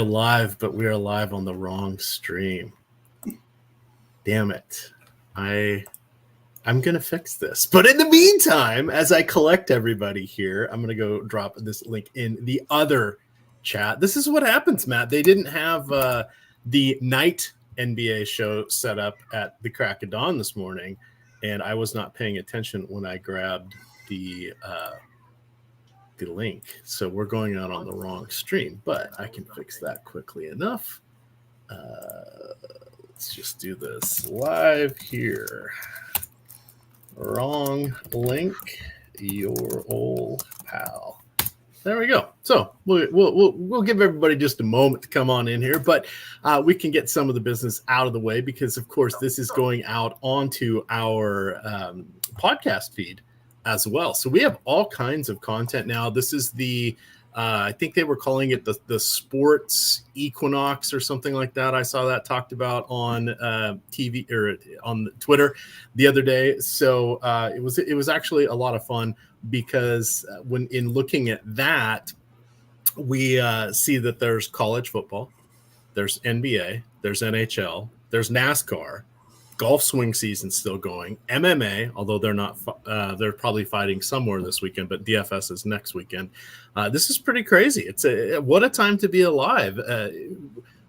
live, but we are live on the wrong stream. Damn it. I'm going to fix this. But in the meantime, as I collect everybody here, I'm going to go drop this link in the other chat. This is what happens, Matt. They didn't have the night NBA show set up at the crack of dawn this morning, and I was not paying attention when I grabbed the link. So we're going out on the wrong stream, but I can fix that quickly enough. Let's just do this live here. Wrong link, your old pal. There we go. So we'll give everybody just a moment to come on in here, but we can get some of the business out of the way because, of course, this is going out onto our podcast feed as well. So we have all kinds of content now. This is the I think they were calling it the sports equinox or something like that. I saw that talked about on TV or on Twitter the other day. So it was actually a lot of fun because when in looking at that, we see that there's college football, there's NBA, there's NHL, there's NASCAR. Golf swing season still going. MMA, although they're not, they're probably fighting somewhere this weekend, but DFS is next weekend. This is pretty crazy. It's what a time to be alive.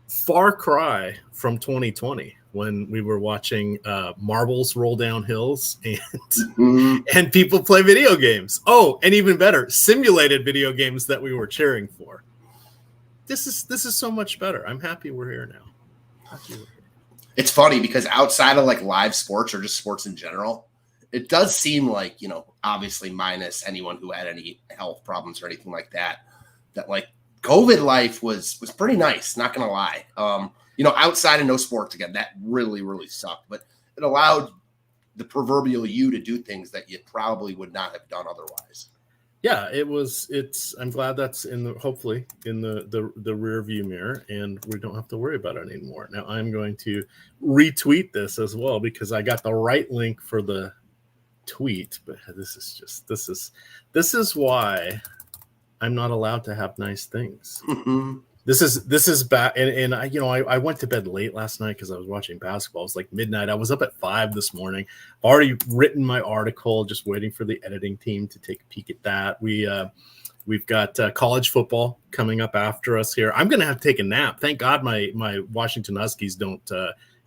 Far cry from 2020 when we were watching marbles roll down hills and people play video games. Oh, and even better, simulated video games that we were cheering for. This is so much better. I'm happy we're here now. It's funny because outside of like live sports or just sports in general, it does seem like, obviously minus anyone who had any health problems or anything like that like COVID life was pretty nice. Not going to lie. Outside of no sports again, that really, really sucked, but it allowed the proverbial you to do things that you probably would not have done otherwise. Yeah, I'm glad that's hopefully in the rear view mirror and we don't have to worry about it anymore. Now I'm going to retweet this as well because I got the right link for the tweet, but this is why I'm not allowed to have nice things. Mm-hmm. This is bad. And I went to bed late last night because I was watching basketball. It was like midnight. I was up at 5 this morning. I've already written my article, just waiting for the editing team to take a peek at that. We've got college football coming up after us here. I'm going to have to take a nap. Thank God my Washington Huskies don't.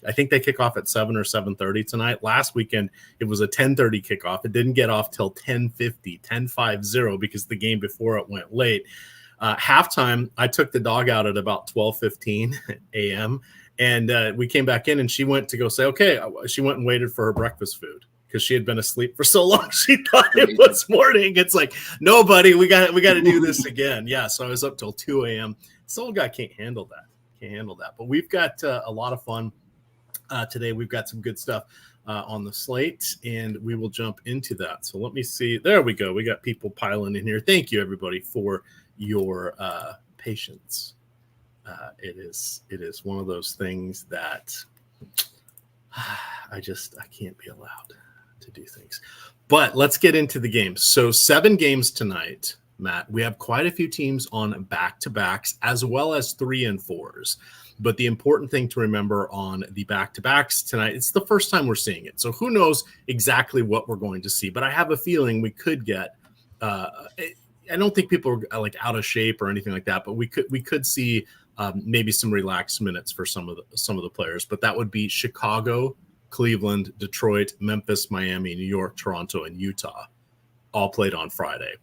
I think they kick off at 7 or 7:30 tonight. Last weekend, it was a 10:30 kickoff. It didn't get off till 10:50 because the game before it went late. Halftime, I took the dog out at about 12:15 a.m. and we came back in and she went to go say, okay, she went and waited for her breakfast food because she had been asleep for so long. She thought it was morning. It's like, no, buddy, we got to do this again. Yeah. So I was up till 2 a.m. This old guy can't handle that. But we've got a lot of fun today. We've got some good stuff on the slate, and we will jump into that. So let me see. There we go. We got people piling in here. Thank you, everybody, for your patience. It is one of those things that I can't be allowed to do things. But let's get into the games. So 7 games tonight, Matt. We have quite a few teams on back-to-backs as well as 3 and 4s. But the important thing to remember on the back-to-backs tonight, it's the first time we're seeing it. So who knows exactly what we're going to see. But I have a feeling we could get I don't think people are like out of shape or anything like that, but we could see maybe some relaxed minutes for some of the players. But that would be Chicago, Cleveland, Detroit, Memphis, Miami, New York, Toronto, and Utah, all played on Friday.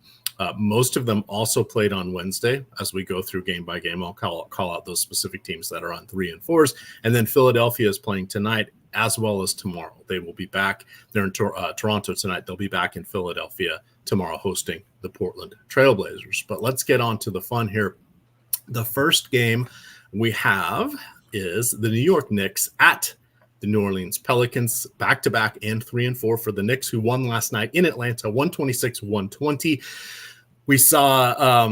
Most of them also played on Wednesday. As we go through game by game, I'll call out those specific teams that are on 3 and 4s. And then Philadelphia is playing tonight as well as tomorrow. They will be back. They're in Toronto tonight. They'll be back in Philadelphia tomorrow hosting the Portland Trailblazers. But let's get on to the fun here. The first game we have is the New York Knicks at the New Orleans Pelicans, back-to-back and 3 and 4 for the Knicks, who won last night in Atlanta, 126-120. We saw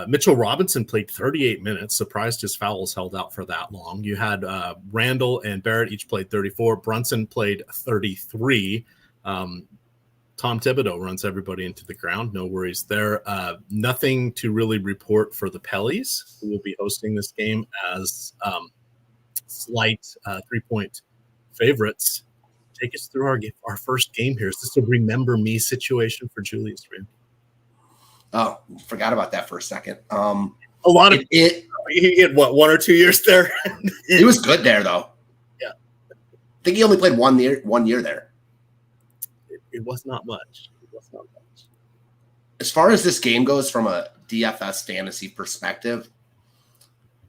Mitchell Robinson played 38 minutes. Surprised his fouls held out for that long. You had Randall and Barrett each played 34. Brunson played 33. Tom Thibodeau runs everybody into the ground. No worries there. Nothing to really report for the Pellies, who will be hosting this game as slight 3-point favorites. Take us through our first game here. Is this a remember me situation for Julius Randle? Oh, forgot about that for a second. A lot of he had what, 1 or 2 years there. He was good there though. Yeah, I think he only played 1 year there. It was not much. As far as this game goes from a DFS fantasy perspective,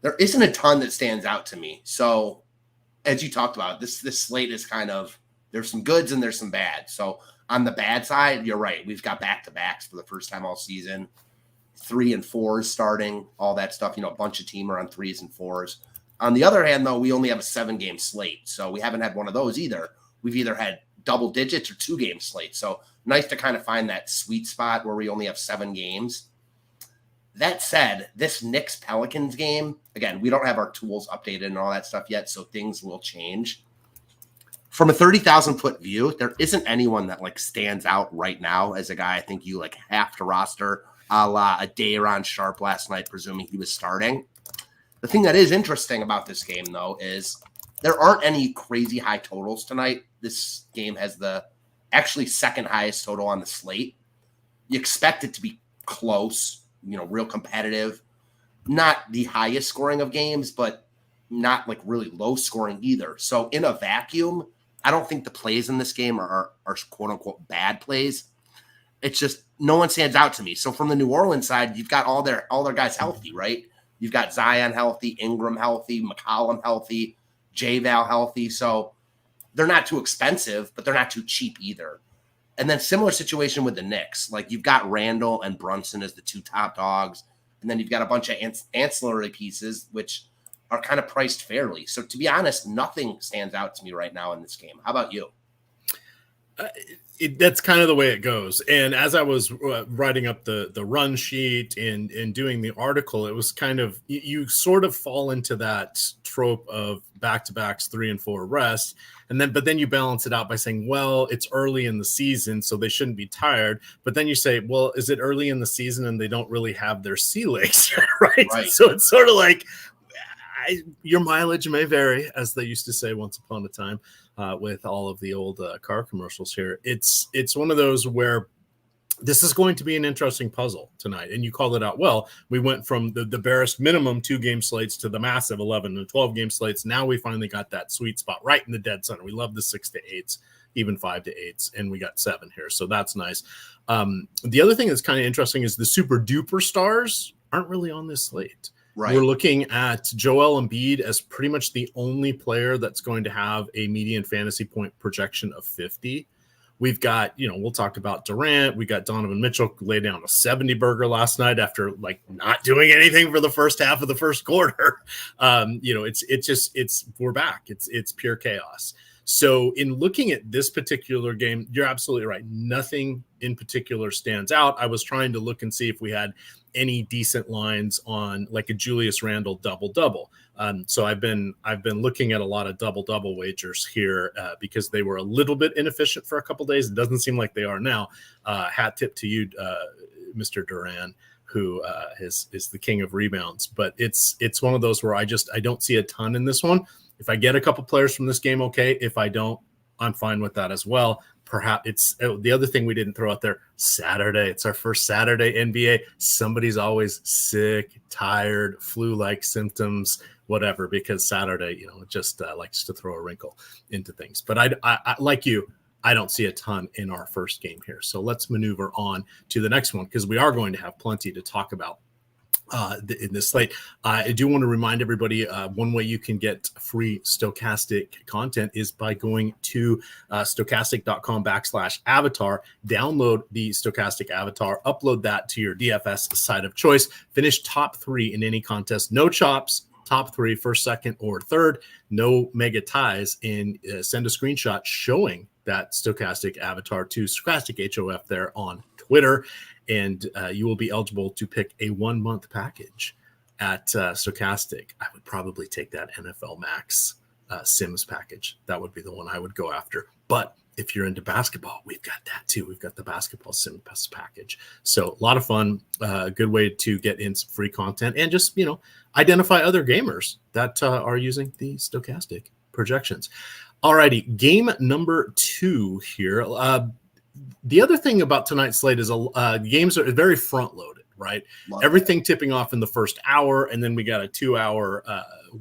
there isn't a ton that stands out to me. So as you talked about, this slate is kind of, there's some goods and there's some bad. So on the bad side, you're right. We've got back-to-backs for the first time all season, 3 and 4s starting, all that stuff. A bunch of team are on 3s and 4s. On the other hand, though, we only have a 7-game slate. So we haven't had one of those either. We've either had double digits or 2-game slate. So nice to kind of find that sweet spot where we only have 7 games. That said, this Knicks Pelicans game, again, we don't have our tools updated and all that stuff yet, so things will change. From a 30,000 foot view, there isn't anyone that stands out right now as a guy I think you have to roster, a la a Daron Sharp last night, presuming he was starting. The thing that is interesting about this game, though, is there aren't any crazy high totals tonight. This game has the actually second highest total on the slate. You expect it to be close, real competitive. Not the highest scoring of games, but not really low scoring either. So in a vacuum, I don't think the plays in this game are quote unquote bad plays. It's just no one stands out to me. So from the New Orleans side, you've got all their guys healthy, right? You've got Zion healthy, Ingram healthy, McCollum healthy, J-Val healthy. So they're not too expensive, but they're not too cheap either. And then similar situation with the Knicks. You've got Randall and Brunson as the 2 top dogs. And then you've got a bunch of ancillary pieces, which are kind of priced fairly. So to be honest, nothing stands out to me right now in this game. How about you? That's kind of the way it goes. And as I was writing up the run sheet and doing the article, it was kind of, you sort of fall into that trope of back-to-backs, 3 and 4 rest. But then you balance it out by saying, well, it's early in the season, so they shouldn't be tired. But then you say, well, is it early in the season and they don't really have their sea legs, right? So it's sort of your mileage may vary, as they used to say once upon a time, with all of the old car commercials here. It's one of those where this is going to be an interesting puzzle tonight. And you called it out well. We went from the barest minimum 2-game slates to the massive 11 and 12-game slates. Now we finally got that sweet spot right in the dead center. We love the 6 to 8s, even 5 to 8s, and we got 7 here. So that's nice. The other thing that's kind of interesting is the super duper stars aren't really on this slate. Right. We're looking at Joel Embiid as pretty much the only player that's going to have a median fantasy point projection of 50. We've got, we'll talk about Durant. We got Donovan Mitchell lay down a 70 burger last night after not doing anything for the first half of the first quarter. We're back. It's pure chaos. So in looking at this particular game, you're absolutely right. Nothing in particular stands out. I was trying to look and see if we had any decent lines on a Julius Randle double-double. So I've been looking at a lot of double-double wagers here because they were a little bit inefficient for a couple days. It doesn't seem like they are now. Hat tip to you, Mr. Duran, who is the king of rebounds. But it's one of those where I don't see a ton in this one. If I get a couple players from this game, okay. If I don't, I'm fine with that as well. Perhaps it's the other thing we didn't throw out there. Saturday. It's our first Saturday NBA. Somebody's always sick, tired, flu-like symptoms, whatever, because Saturday, just likes to throw a wrinkle into things. But I like you, I don't see a ton in our first game here. So let's maneuver on to the next one because we are going to have plenty to talk about in this slate. I do want to remind everybody one way you can get free Stochastic content is by going to stochastic.com/avatar, download the Stochastic avatar, upload that to your DFS site of choice, finish top 3 in any contest, no chops, top 3, first, second, or third, no mega ties, and send a screenshot showing that Stochastic avatar to Stochastic HOF there on Twitter. And you will be eligible to pick a 1-month package at Stochastic. I would probably take that NFL Max Sims package. That would be the one I would go after. But if you're into basketball, we've got that too. We've got the basketball sim package. So a lot of fun, good way to get in some free content and just, identify other gamers that are using the stochastic projections. Alrighty, game number 2 here. The other thing about tonight's slate is games are very front loaded, right? Everything tipping off in the first hour, and then we got a 2-hour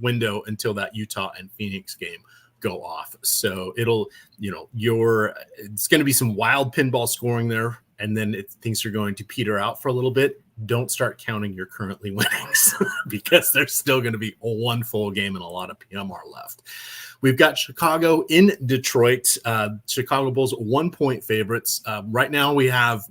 window until that Utah and Phoenix game go off. So it'll, it's going to be some wild pinball scoring there, and then things are going to peter out for a little bit. Don't start counting your currently winnings because there's still going to be one full game and a lot of PMR left. We've got Chicago in Detroit. Chicago Bulls 1-point favorites. Right now we have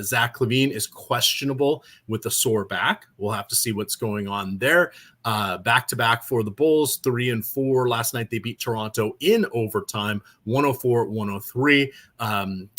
Zach LaVine is questionable with a sore back. We'll have to see what's going on there. Back-to-back for the Bulls, 3-4. Last night they beat Toronto in overtime, 104-103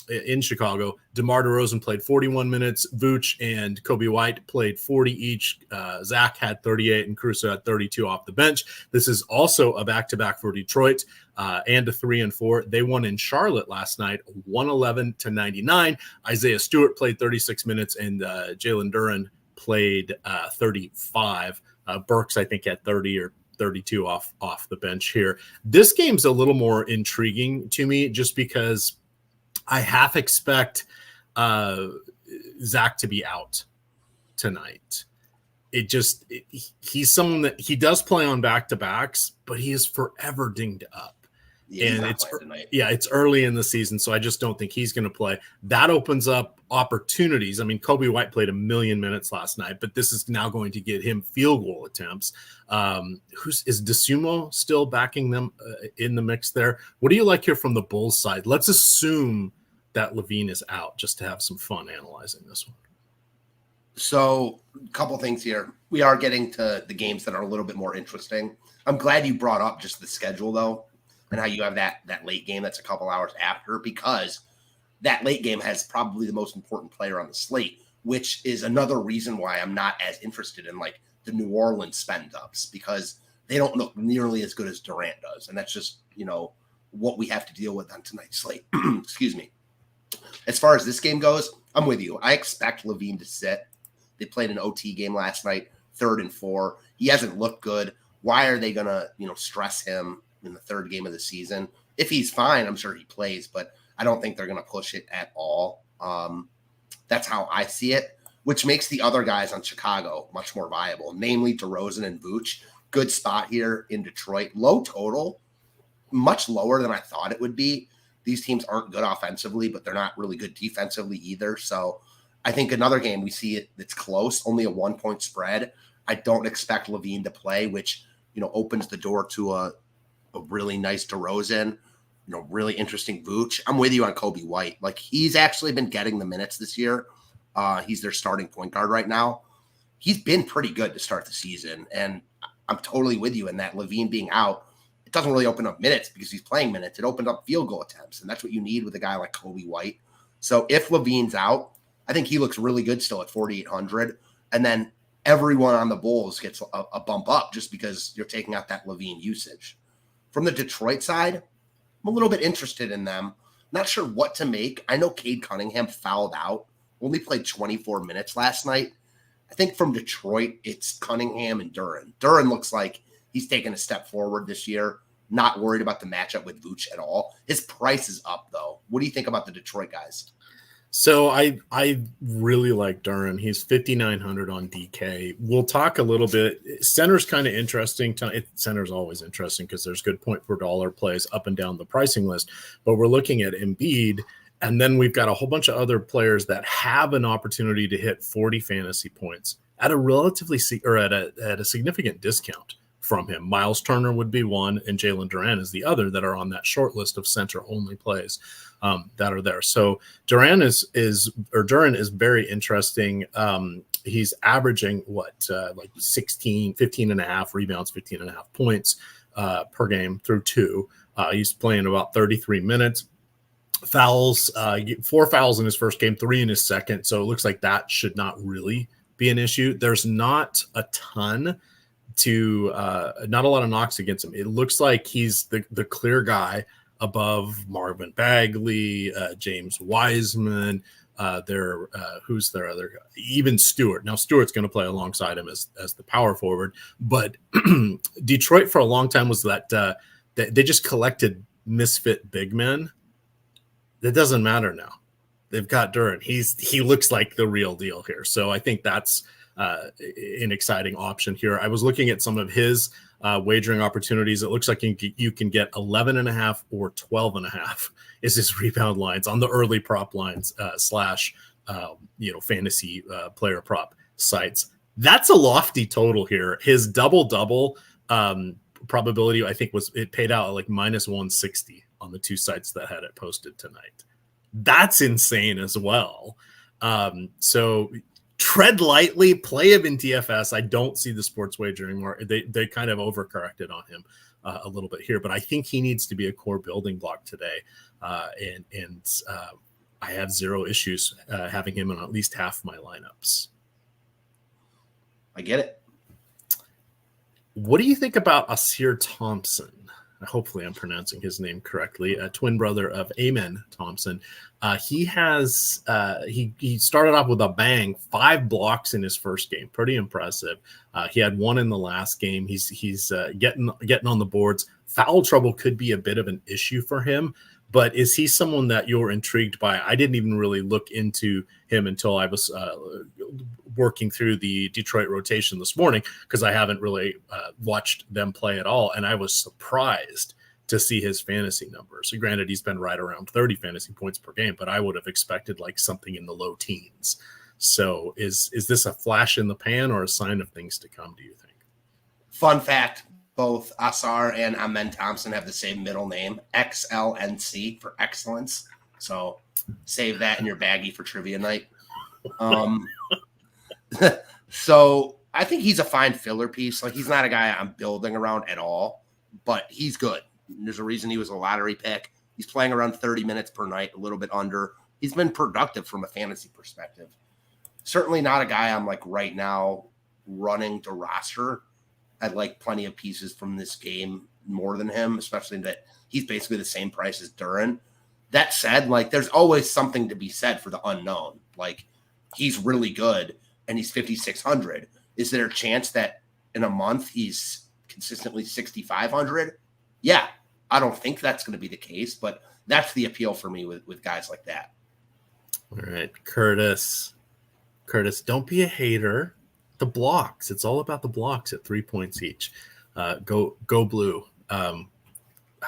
in Chicago. DeMar DeRozan played 41 minutes. Vooch and Kobe White played 40 each. Zach had 38 and Caruso had 32 off the bench. This is also a back-to-back for Detroit and a 3-4. They won in Charlotte last night, 111-99. Isaiah Stewart played 36 minutes and Jalen Duren played 35. Burks, I think, had 30 or 32 off the bench here. This game's a little more intriguing to me just because I half expect Zach to be out tonight. He's someone that he does play on back-to-backs, but he is forever dinged up. Yeah, and it's early in the season, so I just don't think he's going to play. That opens up opportunities. I mean, Kobe White played 1 million minutes last night, but this is now going to get him field goal attempts. Is DeSumo still backing them in the mix there? What do you like here from the Bulls side? Let's assume that LaVine is out just to have some fun analyzing this one. So a couple things here. We are getting to the games that are a little bit more interesting. I'm glad you brought up just the schedule, though, and how you have that late game that's a couple hours after, because that late game has probably the most important player on the slate, which is another reason why I'm not as interested in like the New Orleans spend-ups, because they don't look nearly as good as Durant does. And that's just, what we have to deal with on tonight's slate. Excuse me. As far as this game goes, I'm with you. I expect LaVine to sit. They played an OT game last night, 3rd and 4. He hasn't looked good. Why are they going to, stress him in the 3rd game of the season? If he's fine, I'm sure he plays, but I don't think they're going to push it at all. That's how I see it, which makes the other guys on Chicago much more viable, namely DeRozan and Vooch. Good spot here in Detroit. Low total, much lower than I thought it would be. These teams aren't good offensively, but they're not really good defensively either. So I think another game we see it that's close, only a 1-point spread. I don't expect LaVine to play, which, opens the door to a really nice DeRozan, really interesting Vooch. I'm with you on Kobe White. Like, he's actually been getting the minutes this year. He's their starting point guard right now. He's been pretty good to start the season. And I'm totally with you in that LaVine being out, it doesn't really open up minutes because he's playing minutes. It opened up field goal attempts, and that's what you need with a guy like Kobe White. So if LaVine's out, I think he looks really good still at 4,800. And then everyone on the Bulls gets a bump up just because you're taking out that LaVine usage. From the Detroit side, I'm a little bit interested in them. Not sure what to make. I know Cade Cunningham fouled out, only played 24 minutes last night. I think from Detroit, it's Cunningham and Duren. Duren looks like he's taken a step forward this year. Not worried about the matchup with Vooch at all. His price is up, though. What do you think about the Detroit guys? So I really like Duren. He's 5,900 on DK. We'll talk a little bit. Center's kind of interesting. Center's always interesting because there's good point per dollar plays up and down the pricing list. But we're looking at Embiid, and then we've got a whole bunch of other players that have an opportunity to hit 40 fantasy points at a relatively at a significant discount from him. Miles Turner would be one, and Jalen Duren is the other that are on that short list of center-only plays that are there. So Duren is very interesting. He's averaging like 15 and a half rebounds, 15 and a half points per game through 2. He's playing about 33 minutes. Fouls, 4 fouls in his first game, 3 in his second. So it looks like that should not really be an issue. There's not a ton not a lot of knocks against him. It looks like he's the clear guy above Marvin Bagley, James Wiseman. Who's their other guy? Even Stewart. Now Stewart's going to play alongside him as the power forward, but Detroit for a long time was that they just collected misfit big men. That doesn't matter now. They've got Duren. He looks like the real deal here. So I think that's an exciting option here. I was looking at some of his wagering opportunities. It looks like you can get 11.5 or 12.5 is his rebound lines on the early prop lines / fantasy player prop sites. That's a lofty total here. His double probability, I think, it paid out at like -160 on the two sites that had it posted tonight. That's insane as well. So tread lightly, play him in DFS. I don't see the sports wager anymore. They kind of overcorrected on him a little bit here, but I think he needs to be a core building block today. And I have zero issues having him in at least half my lineups. I get it. What do you think about Asir Thompson? Hopefully I'm pronouncing his name correctly, a twin brother of Amen Thompson. He started off with a bang, 5 blocks in his first game. Pretty impressive. He had 1 in the last game. He's getting on the boards. Foul trouble could be a bit of an issue for him, but is he someone that you're intrigued by? I didn't even really look into him until I was working through the Detroit rotation this morning because I haven't really watched them play at all. And I was surprised to see his fantasy numbers. So granted, he's been right around 30 fantasy points per game, but I would have expected like something in the low teens. So is this a flash in the pan or a sign of things to come, do you think? Fun fact, both Asar and Amen Thompson have the same middle name, XLNC for excellence. So save that in your baggie for trivia night. So I think he's a fine filler piece. Like, he's not a guy I'm building around at all, but he's good. There's a reason he was a lottery pick. He's playing around 30 minutes per night, a little bit under. He's been productive from a fantasy perspective. Certainly not a guy I'm like right now running to roster. I'd like plenty of pieces from this game more than him, especially that he's basically the same price as Duren. That said, like, there's always something to be said for the unknown. Like, he's really good and he's 5,600. Is there a chance that in a month he's consistently 6,500? Yeah, I don't think that's going to be the case, but that's the appeal for me with guys like that. All right, Curtis, don't be a hater. The blocks. It's all about the blocks at 3 points each. Go blue. How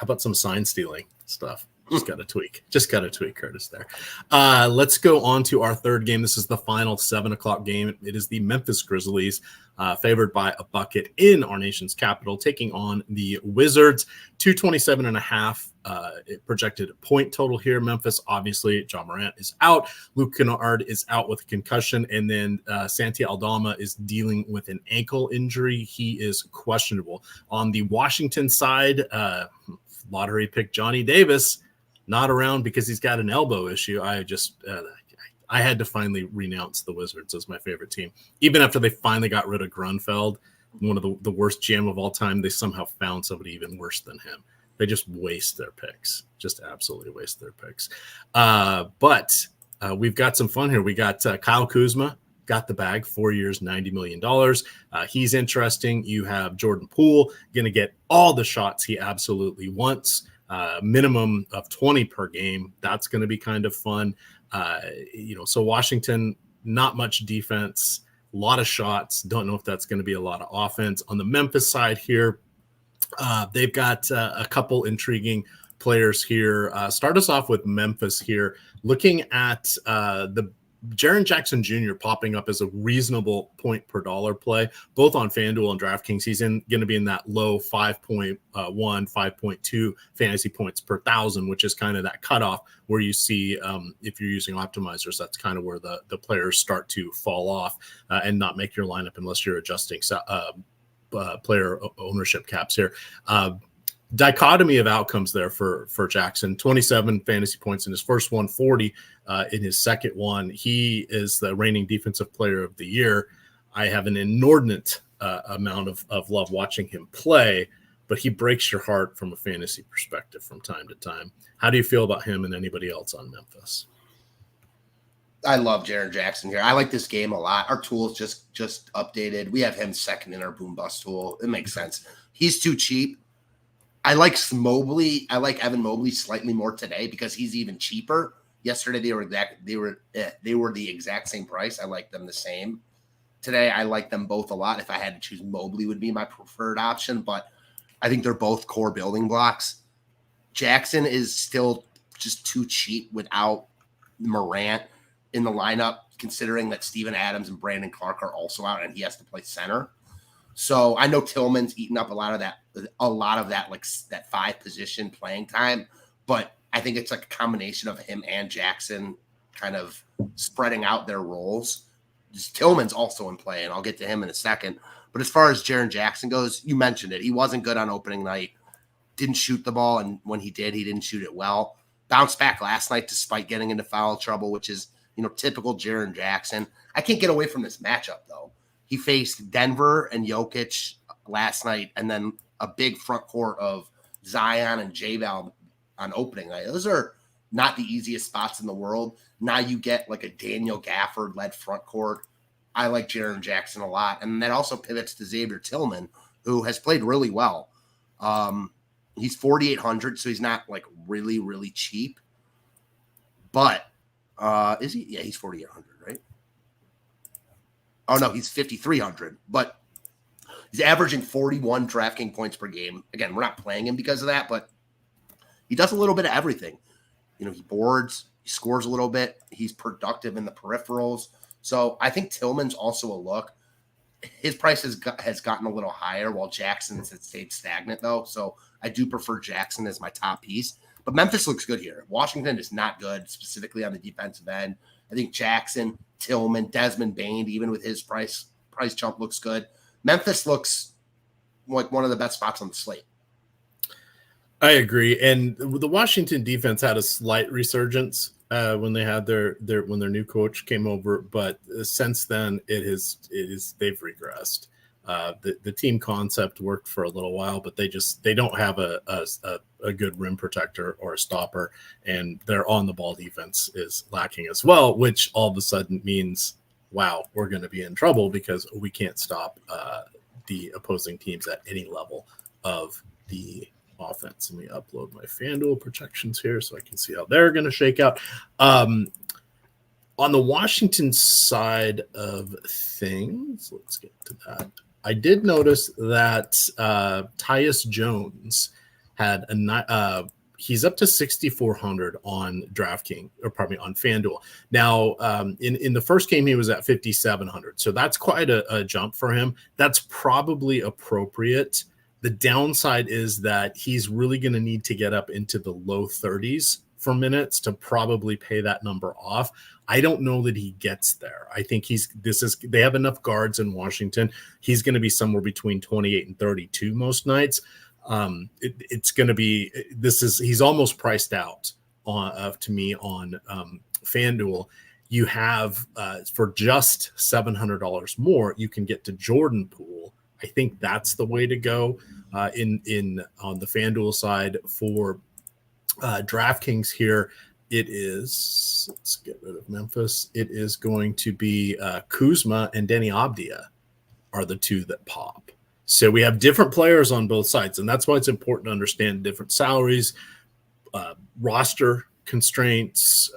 about some sign stealing stuff? Just got to tweak, Curtis there. Let's go on to our third game. This is the final 7:00 game. It is the Memphis Grizzlies, favored by a bucket in our nation's capital, taking on the Wizards. 227.5 projected point total here. Memphis, obviously, John Morant is out. Luke Kennard is out with a concussion. And then Santi Aldama is dealing with an ankle injury. He is questionable. On the Washington side, lottery pick Johnny Davis, not around because he's got an elbow issue. I had to finally renounce the Wizards as my favorite team. Even after they finally got rid of Grunfeld, one of the worst GM of all time, they somehow found somebody even worse than him. They just waste their picks, just absolutely waste their picks. But we've got some fun here. We got Kyle Kuzma, got the bag, 4 years, $90 million. He's interesting. You have Jordan Poole, going to get all the shots he absolutely wants. Minimum of 20 per game. That's going to be kind of fun. So Washington, not much defense, a lot of shots. Don't know if that's going to be a lot of offense. On the Memphis side here, they've got a couple intriguing players here. Start us off with Memphis here. Looking at the Jaren Jackson Jr. popping up as a reasonable point per dollar play, both on FanDuel and DraftKings. He's going to be in that low 5.1, 5.2 fantasy points per thousand, which is kind of that cutoff where you see if you're using optimizers, that's kind of where the players start to fall off and not make your lineup unless you're adjusting player ownership caps here. Dichotomy of outcomes there for Jackson. 27 fantasy points in his first one, 40 in his second one. He is the reigning defensive player of the year. I have an inordinate amount of love watching him play, but he breaks your heart from a fantasy perspective from time to time. How do you feel about him and anybody else on Memphis? I love Jaren Jackson here. I like this game a lot. Our tool is just updated. We have him second in our boom bust tool. It makes sense. He's too cheap. I like Mobley. I like Evan Mobley slightly more today because he's even cheaper. Yesterday they were the exact same price. I like them the same. Today I like them both a lot. If I had to choose, Mobley would be my preferred option, but I think they're both core building blocks. Jackson is still just too cheap without Morant in the lineup, considering that Steven Adams and Brandon Clark are also out and he has to play center. So I know Tillman's eaten up a lot of that, like that 5 position playing time, but I think it's like a combination of him and Jackson kind of spreading out their roles. Just Tillman's also in play, and I'll get to him in a second. But as far as Jaren Jackson goes, you mentioned it. He wasn't good on opening night. Didn't shoot the ball, and when he did, he didn't shoot it well. Bounced back last night despite getting into foul trouble, which is, typical Jaren Jackson. I can't get away from this matchup, though. He faced Denver and Jokic last night, and then a big front court of Zion and J-Val on opening night. Those are not the easiest spots in the world. Now you get like a Daniel Gafford-led front court. I like Jaren Jackson a lot. And that also pivots to Xavier Tillman, who has played really well. He's 4,800, so he's not like really, really cheap. But is he? Yeah, he's 4,800, right? Oh, no, he's 5,300. But he's averaging 41 DraftKings points per game. Again, we're not playing him because of that, but he does a little bit of everything. He boards, he scores a little bit. He's productive in the peripherals. So I think Tillman's also a look. His price has gotten a little higher while Jackson's has stayed stagnant, though. So I do prefer Jackson as my top piece. But Memphis looks good here. Washington is not good, specifically on the defensive end. I think Jackson, Tillman, Desmond Bane, even with his price jump, looks good. Memphis looks like one of the best spots on the slate. I agree. And the Washington defense had a slight resurgence when they had their new coach came over, but since then they've regressed. The team concept worked for a little while, but they don't have a good rim protector or a stopper, and their on the ball defense is lacking as well, which all of a sudden means, wow, we're going to be in trouble because we can't stop the opposing teams at any level of the offense. Let me upload my FanDuel projections here so I can see how they're going to shake out. On the Washington side of things, let's get to that. I did notice that Tyus Jones had he's up to 6,400 on DraftKings, or pardon me, on FanDuel. Now, in the first game, he was at 5,700. So that's quite a jump for him. That's probably appropriate. The downside is that he's really going to need to get up into the low 30s for minutes to probably pay that number off. I don't know that he gets there. I think they have enough guards in Washington. He's going to be somewhere between 28 and 32 most nights. He's almost priced out to me on FanDuel. You have for just $700 more, you can get to Jordan Poole. I think that's the way to go on the FanDuel side. For DraftKings here, it is, let's get rid of Memphis. It is going to be Kuzma and Denny Abdia are the two that pop. So we have different players on both sides, and that's why it's important to understand different salaries, roster constraints,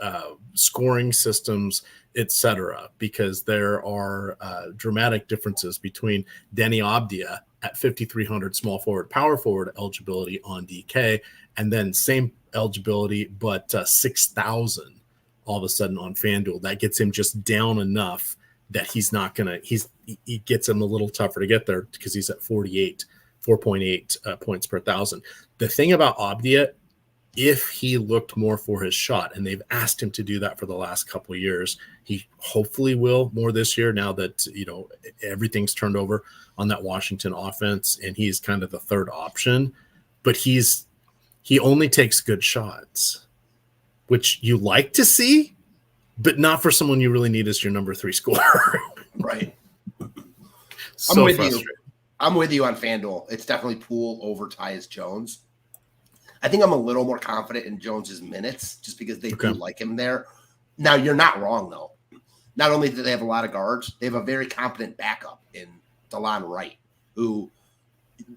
scoring systems, etc., because there are dramatic differences between Denny Abdia at 5,300 small forward, power forward eligibility on DK, and then same eligibility, but 6,000 all of a sudden on FanDuel. That gets him just down enough that he's not going to, he gets him a little tougher to get there because he's at 4.8 points per thousand. The thing about Abdia, if he looked more for his shot, and they've asked him to do that for the last couple of years, he hopefully will more this year now that, everything's turned over on that Washington offense and he's kind of the third option, but he only takes good shots, which you like to see, but not for someone you really need as your number 3 scorer. Right. So frustrating. I'm with you on FanDuel. It's definitely Poole over Tyus Jones. I think I'm a little more confident in Jones's minutes just because they do like him there. Now, you're not wrong, though. Not only do they have a lot of guards, they have a very competent backup in DeLon Wright, who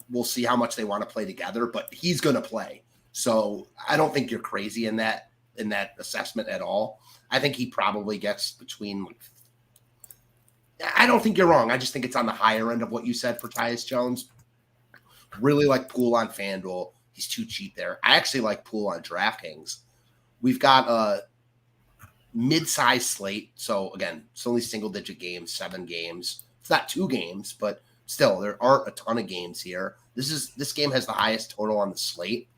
we'll see how much they want to play together, but he's going to play. So I don't think you're crazy in that assessment at all. I think he probably gets between I don't think you're wrong. I just think it's on the higher end of what you said for Tyus Jones. Really like Poole on FanDuel. He's too cheap there. I actually like Poole on DraftKings. We've got a mid-size slate. So, again, it's only single-digit games, 7 games. It's not 2 games, but still, there aren't a ton of games here. This game has the highest total on the slate.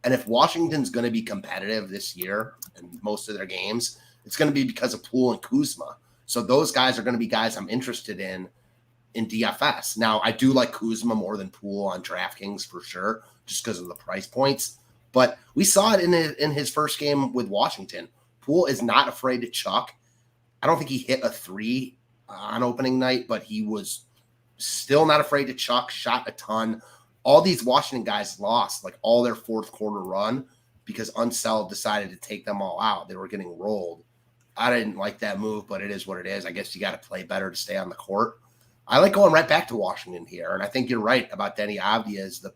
And if Washington's going to be competitive this year in most of their games, it's going to be because of Poole and Kuzma. So those guys are going to be guys I'm interested in DFS. Now, I do like Kuzma more than Poole on DraftKings for sure, just because of the price points. But we saw it in his first game with Washington. Poole is not afraid to chuck. I don't think he hit a 3 on opening night, but he was still not afraid to chuck, shot a ton. All these Washington guys lost like all their fourth quarter run because Unseld decided to take them all out. They were getting rolled. I didn't like that move, but it is what it is. I guess you got to play better to stay on the court. I like going right back to Washington here, and I think you're right about Denny Avdia is the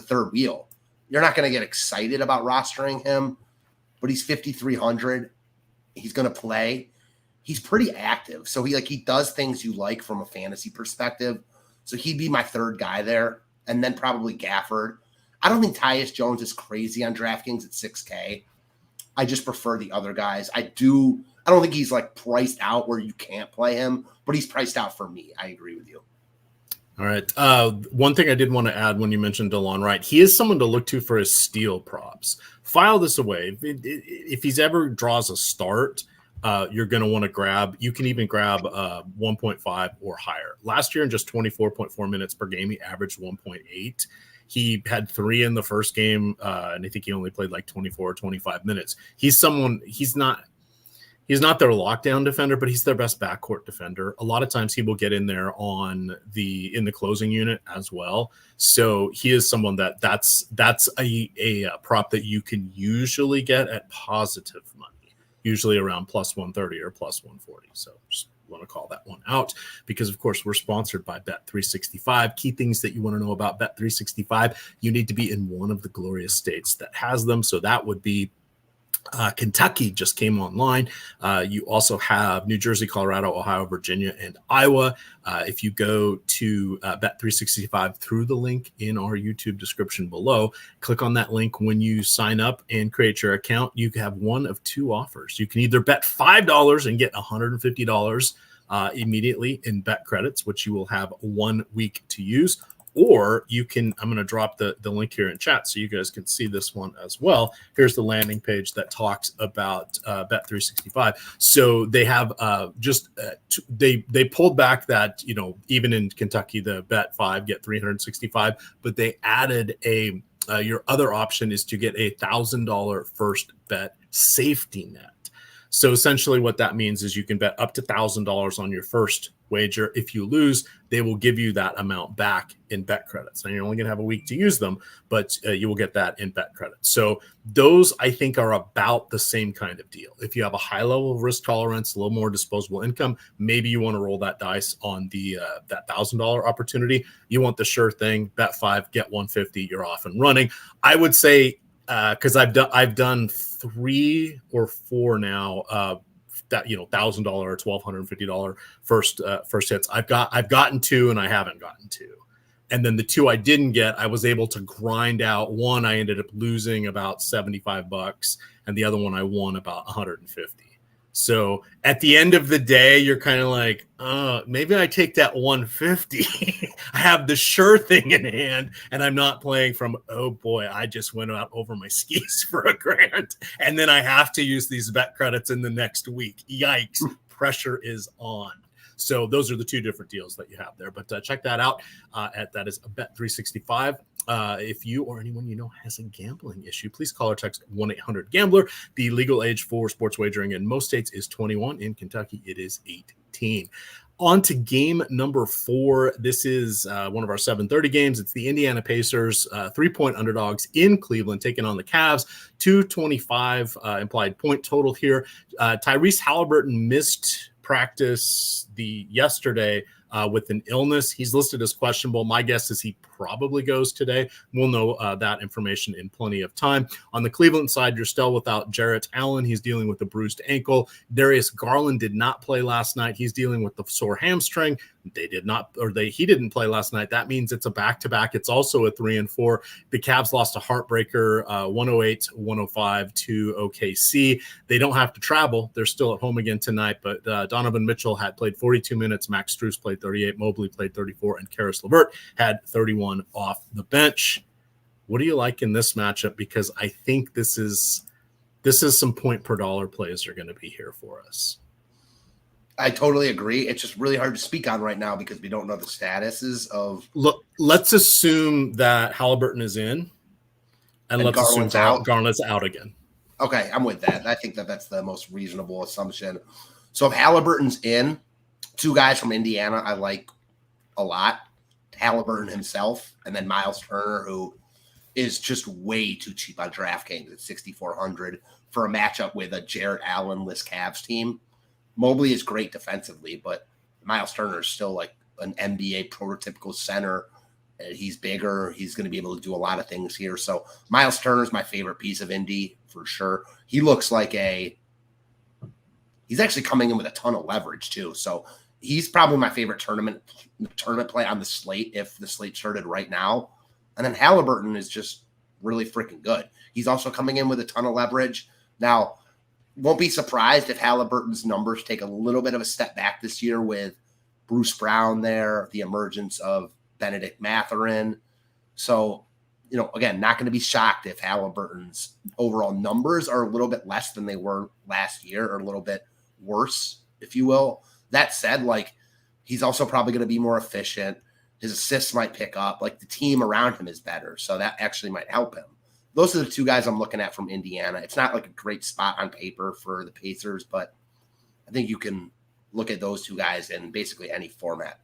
third wheel. You're not going to get excited about rostering him, but he's 5,300. He's going to play. He's pretty active, so he does things you like from a fantasy perspective. So he'd be my third guy there, and then probably Gafford. I don't think Tyus Jones is crazy on DraftKings at 6K. I just prefer the other guys. I don't think he's like priced out where you can't play him, but he's priced out for me. I agree with you. All right. One thing I did want to add when you mentioned DeLon Wright, he is someone to look to for his steal props. File this away. If he's ever draws a start, you're going to want to grab. You can even grab 1.5 or higher. Last year in just 24.4 minutes per game, he averaged 1.8. He had 3 in the first game, and I think he only played like 24 or 25 minutes. He's not their lockdown defender, but he's their best backcourt defender. A lot of times he will get in there in the closing unit as well. So he is someone that's a prop that you can usually get at positive money, usually around plus 130 or plus 140. So just want to call that one out because, of course, we're sponsored by Bet365. Key things that you want to know about Bet365, you need to be in one of the glorious states that has them. So that would be Kentucky just came online. You also have New Jersey, Colorado, Ohio, Virginia, and Iowa. If you go to Bet365 through the link in our YouTube description below, click on that link when you sign up and create your account. You have one of 2 offers. You can either bet $5 and get $150 immediately in bet credits, which you will have 1 week to use. Or you can, I'm going to drop the link here in chat so you guys can see this one as well. Here's the landing page that talks about Bet365. So they have they pulled back that, even in Kentucky, the bet 5, get 365, but they added your other option is to get $1,000 first bet safety net. So essentially what that means is you can bet up to $1,000 on your first wager. If you lose, they will give you that amount back in bet credits. And you're only going to have a week to use them, but you will get that in bet credits. So those, I think, are about the same kind of deal. If you have a high level of risk tolerance, a little more disposable income, maybe you want to roll that dice on the that $1,000 opportunity. You want the sure thing, bet 5, get 150, you're off and running. I would say, because I've done 3 or 4 now that $1,000 or $1,250 first hits. I've gotten 2 and I haven't gotten 2, and then the 2 I didn't get, I was able to grind out. One I ended up losing about $75, and the other one I won about $150. So at the end of the day, you're kind of like, maybe I take that 150. I have the sure thing in hand, and I'm not playing from, oh boy, I just went out over my skis for $1,000, and then I have to use these bet credits in the next week. Yikes, pressure is on. So those are the 2 different deals that you have there. But check that out. That is Bet365. If you or anyone you know has a gambling issue, please call or text 1-800-GAMBLER. The legal age for sports wagering in most states is 21. In Kentucky, it is 18. On to game number 4. This is one of our 7:30 games. It's the Indiana Pacers, 3-point underdogs in Cleveland, taking on the Cavs. 225 implied point total here. Tyrese Halliburton missed practice yesterday with an illness. He's listed as questionable. My guess is he probably goes today. We'll know that information in plenty of time. On the Cleveland side, you're still without Jarrett Allen. He's dealing with a bruised ankle. Darius Garland did not play last night. He's dealing with the sore hamstring. He didn't play last night. That means it's a back-to-back. It's also a 3-4. The Cavs lost a heartbreaker, 108-105 to OKC. They don't have to travel. They're still at home again tonight, but Donovan Mitchell had played 42 minutes. Max Strus played 38. Mobley played 34, and Karis LeVert had 31 off the bench. What do you like in this matchup? Because I think this is some point per dollar plays are going to be here for us. I totally agree. It's just really hard to speak on right now because we don't know the statuses of. Look, let's assume that Halliburton is in, and let's assume Garland's out again. Okay, I'm with that. I think that's the most reasonable assumption. So if Halliburton's in, 2 guys from Indiana I like a lot. Halliburton himself, and then Miles Turner, who is just way too cheap on DraftKings at 6,400 for a matchup with a Jarrett Allen-less Cavs team. Mobley is great defensively, but Miles Turner is still like an NBA prototypical center. He's bigger. He's going to be able to do a lot of things here. So Miles Turner is my favorite piece of Indy for sure. He looks like he's actually coming in with a ton of leverage too. So he's probably my favorite tournament play on the slate if the slate started right now. And then Halliburton is just really freaking good. He's also coming in with a ton of leverage. Now, won't be surprised if Halliburton's numbers take a little bit of a step back this year with Bruce Brown there, the emergence of Benedict Mathurin. So, again, not going to be shocked if Halliburton's overall numbers are a little bit less than they were last year, or a little bit worse, if you will. That said, he's also probably going to be more efficient. His assists might pick up. The team around him is better, so that actually might help him. Those are the 2 guys I'm looking at from Indiana. It's not a great spot on paper for the Pacers, but I think you can look at those 2 guys in basically any format.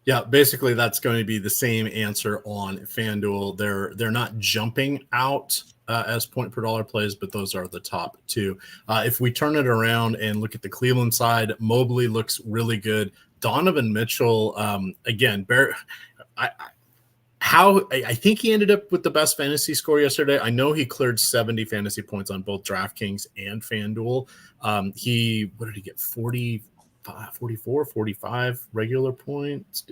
Yeah, basically that's going to be the same answer on FanDuel. They're not jumping out as point per dollar plays, but those are the top 2. If we turn it around and look at the Cleveland side, Mobley looks really good. Donovan Mitchell, again, I think he ended up with the best fantasy score yesterday. I know he cleared 70 fantasy points on both DraftKings and FanDuel. What did he get? 44, 45 regular points.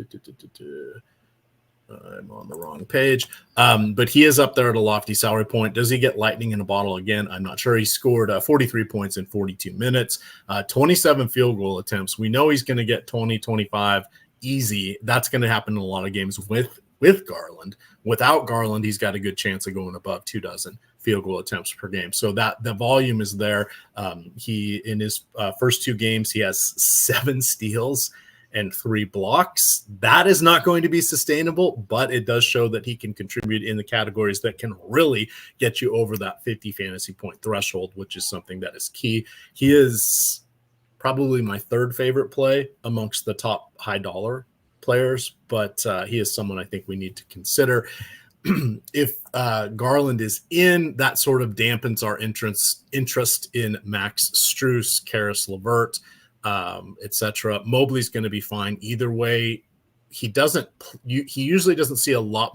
I'm on the wrong page. But he is up there at a lofty salary point. Does he get lightning in a bottle again? I'm not sure. He scored 43 points in 42 minutes, 27 field goal attempts. We know he's going to get 20, 25 easy. That's going to happen in a lot of games with Garland. Without Garland, he's got a good chance of going above 24 field goal attempts per game. So that the volume is there. He, in his first 2 games, he has 7 steals and 3 blocks. That is not going to be sustainable, but it does show that he can contribute in the categories that can really get you over that 50 fantasy point threshold, which is something that is key. He is probably my 3rd favorite play amongst the top high dollar players, but he is someone I think we need to consider. If Garland is in, that sort of dampens our interest in Max Strus, Karis LeVert, etc. Mobley's going to be fine either way. He usually doesn't see a lot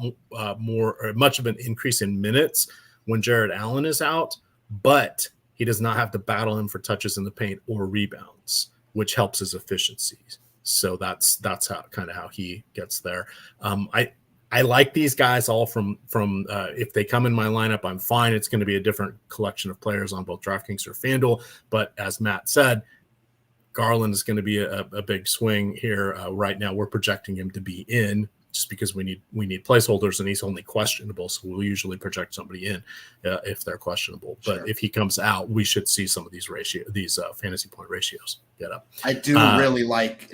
more or much of an increase in minutes when Jarrett Allen is out, but he does not have to battle him for touches in the paint or rebounds, which helps his efficiencies. So that's how he gets there. I like these guys all from if they come in my lineup, I'm fine. It's going to be a different collection of players on both DraftKings or FanDuel. But as Matt said, Garland is going to be a big swing here. Right now, we're projecting him to be in just because we need placeholders, and he's only questionable. So we'll usually project somebody in if they're questionable. But if he comes out, we should see some of these fantasy point ratios get up. I really like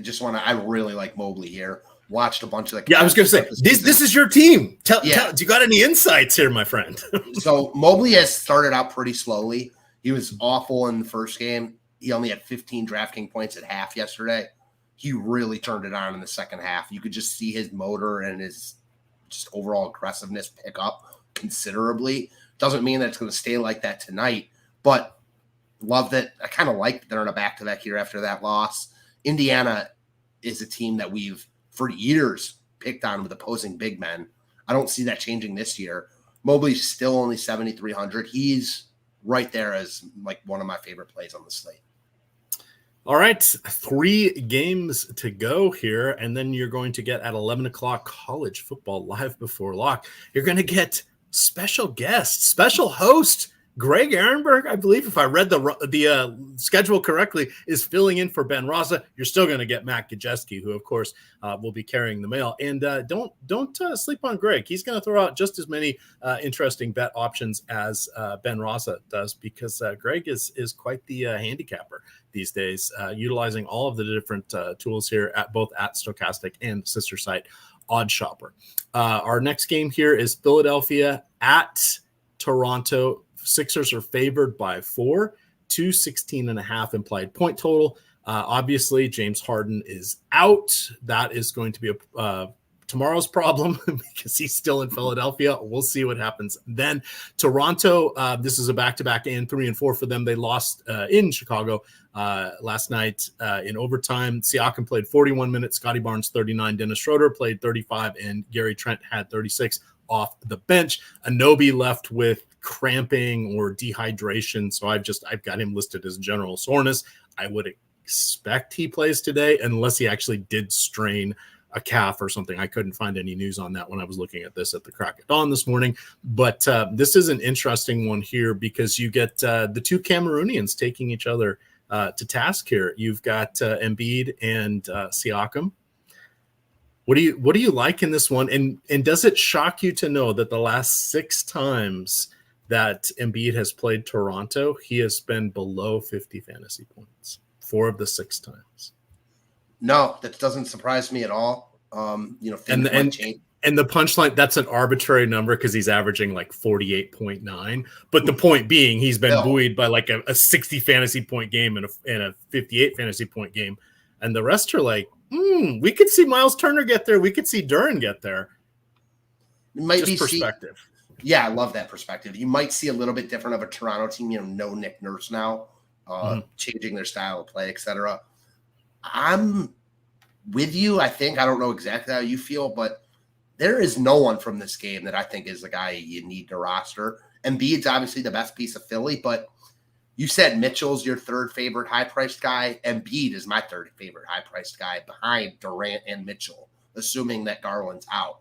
Mobley here. Watched a bunch of I was going to say, this is your team. Tell, do you got any insights here, my friend? So Mobley has started out pretty slowly. He was awful in the first game. He only had 15 DraftKings points at half yesterday. he really turned it on in the second half. You could just see his motor and his just overall aggressiveness pick up considerably. Doesn't mean that it's going to stay like that tonight, but love that. I kind of like that they're on a back-to-back here after that loss. Indiana is a team that we've for years picked on with opposing big men. I don't see that changing this year. Mobley's still only 7,300. He's right there as like one of my favorite plays on the slate. All right, 3 games to go here, and then you're going to get at 11 o'clock college football live before lock. You're going to get special guest, special host, Greg Ehrenberg, I believe, if I read the schedule correctly, is filling in for Ben Raza. You're still going to get Matt Gajeski, who, of course, will be carrying the mail. And don't sleep on Greg. He's going to throw out just as many interesting bet options as Ben Raza does, because Greg is quite the handicapper these days, utilizing all of the different tools here at Stochastic and sister site Odd Shopper. Our next game here is Philadelphia at Toronto. Sixers are favored by 4, 216.5 implied point total. Obviously, James Harden is out. That is going to be tomorrow's problem because he's still in Philadelphia. We'll see what happens then. Toronto, this is a back-to-back and 3 and 4 for them. They lost in Chicago last night in overtime. Siakam played 41 minutes. Scotty Barnes 39. Dennis Schroeder played 35, and Gary Trent had 36 off the bench. Anunoby left with cramping or dehydration, so I've got him listed as general soreness. I would expect he plays today unless he actually did strain a calf or something. I couldn't find any news on that when I was looking at this at the crack of dawn this morning. But this is an interesting one here because you get the two Cameroonians taking each other to task here. You've got Embiid and Siakam. What do you like in this one? And does it shock you to know that the last 6 times that Embiid has played Toronto, he has been below 50 fantasy points 4 of the 6 times? No, that doesn't surprise me at all. And the punchline, that's an arbitrary number because he's averaging like 48.9. But the point being, he's been buoyed by like a 60 fantasy point game and a 58 fantasy point game. And the rest are like, we could see Miles Turner get there. We could see Duren get there. It might be perspective. Yeah, I love that perspective. You might see a little bit different of a Toronto team, no Nick Nurse now, changing their style of play, etc. I'm with you, I think. I don't know exactly how you feel, but there is no one from this game that I think is the guy you need to roster. Embiid's obviously the best piece of Philly, but you said Mitchell's your 3rd favorite high-priced guy. Embiid is my 3rd favorite high-priced guy behind Durant and Mitchell, assuming that Garland's out.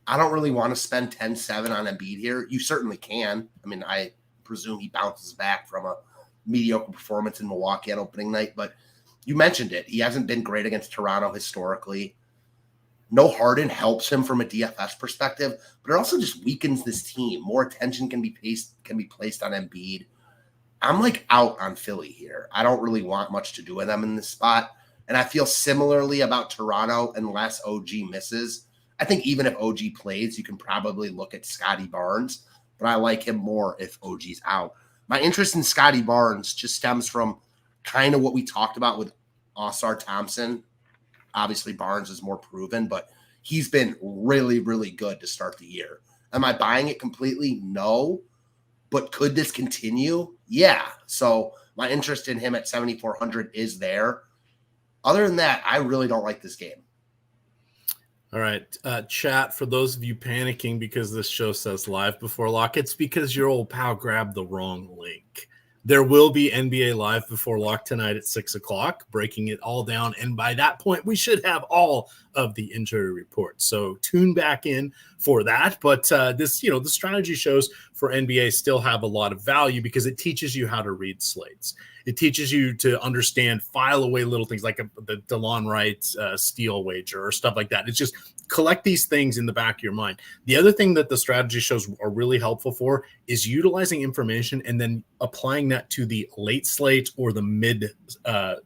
I don't really want to spend 10-7 on Embiid here. You certainly can. I mean, I presume he bounces back from a mediocre performance in Milwaukee on opening night, but you mentioned it. He hasn't been great against Toronto historically. No Harden helps him from a DFS perspective, but it also just weakens this team. More attention can be placed on Embiid. I'm like out on Philly here. I don't really want much to do with them in this spot. And I feel similarly about Toronto unless OG misses. I think even if OG plays, you can probably look at Scotty Barnes, but I like him more if OG's out. My interest in Scotty Barnes just stems from kind of what we talked about with Osar Thompson. Obviously, Barnes is more proven, but he's been really, really good to start the year. Am I buying it completely? No. But could this continue? Yeah. So my interest in him at 7,400 is there. Other than that, I really don't like this game. All right, chat, for those of you panicking because this show says live before lock, it's because your old pal grabbed the wrong link. There will be NBA Live before lock tonight at 6 o'clock, breaking it all down. And by that point, we should have all of the injury reports. So tune back in for that. But the strategy shows for NBA still have a lot of value because it teaches you how to read slates. It teaches you to understand, file away little things like the DeLon Wright steal wager or stuff like that. It's just collect these things in the back of your mind. The other thing that the strategy shows are really helpful for is utilizing information and then applying that to the late slate or the mid